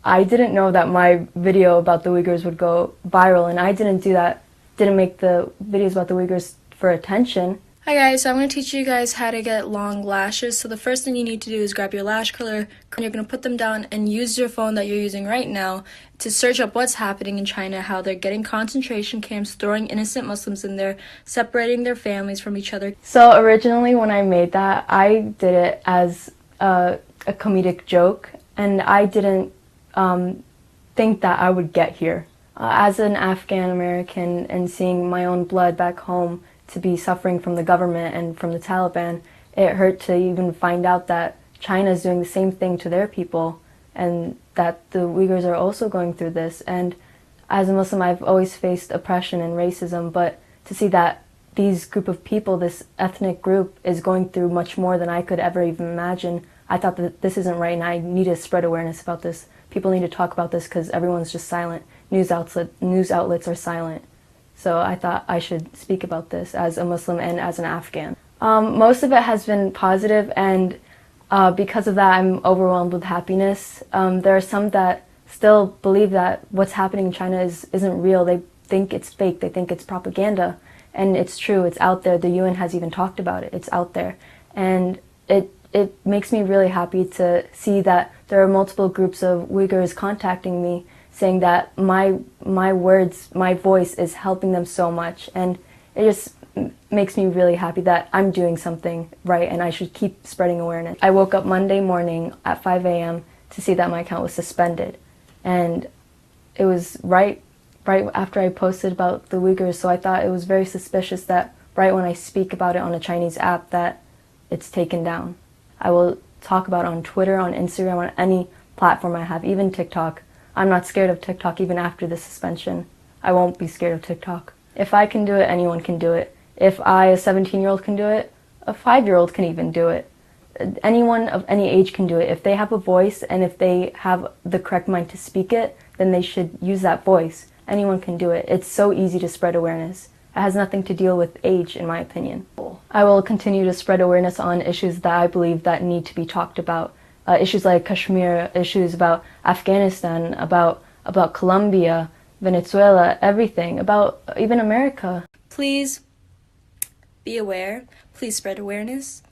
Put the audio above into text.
I didn't know that my video about the Uyghurs would go viral, and I didn't make the videos about the Uyghurs for attention. Hi guys, so I'm going to teach you guys how to get long lashes. So the first thing you need to do is grab your lash curler, and you're going to put them down and use your phone that you're using right now to search up what's happening in China, how they're getting concentration camps, throwing innocent Muslims in there, separating their families from each other. So originally when I made that, I did it as a comedic joke, and I didn't think that I would get here. As an Afghan American and seeing my own blood back home to be suffering from the government and from the Taliban, it hurt to even find out that China is doing the same thing to their people and that the Uyghurs are also going through this. And as a Muslim, I've always faced oppression and racism, but to see that these group of people, this ethnic group, is going through much more than I could ever even imagine, I thought that this isn't right and I need to spread awareness about this. People need to talk about this because everyone's just silent. News outlets are silent. So I thought I should speak about this as a Muslim and as an Afghan. Most of it has been positive, and because of that I'm overwhelmed with happiness. There are some that still believe that what's happening in China isn't real. They think it's fake, they think it's propaganda. And it's true, it's out there. The UN has even talked about it, it's out there. And it makes me really happy to see that there are multiple groups of Uyghurs contacting me saying that my words, my voice is helping them so much, and it just makes me really happy that I'm doing something right and I should keep spreading awareness. I woke up Monday morning at 5 a.m. to see that my account was suspended, and it was right after I posted about the Uyghurs, so I thought it was very suspicious that right when I speak about it on a Chinese app that it's taken down. I will talk about it on Twitter, on Instagram, on any platform I have, even TikTok. I'm not scared of TikTok even after the suspension. I won't be scared of TikTok. If I can do it, anyone can do it. If I, a 17-year-old, can do it, a 5-year-old can even do it. Anyone of any age can do it. If they have a voice and if they have the correct mind to speak it, then they should use that voice. Anyone can do it. It's so easy to spread awareness. It has nothing to deal with age, in my opinion. I will continue to spread awareness on issues that I believe that need to be talked about. Issues like Kashmir, issues about Afghanistan, about Colombia, Venezuela, everything, about even America. Please be aware. Please spread awareness.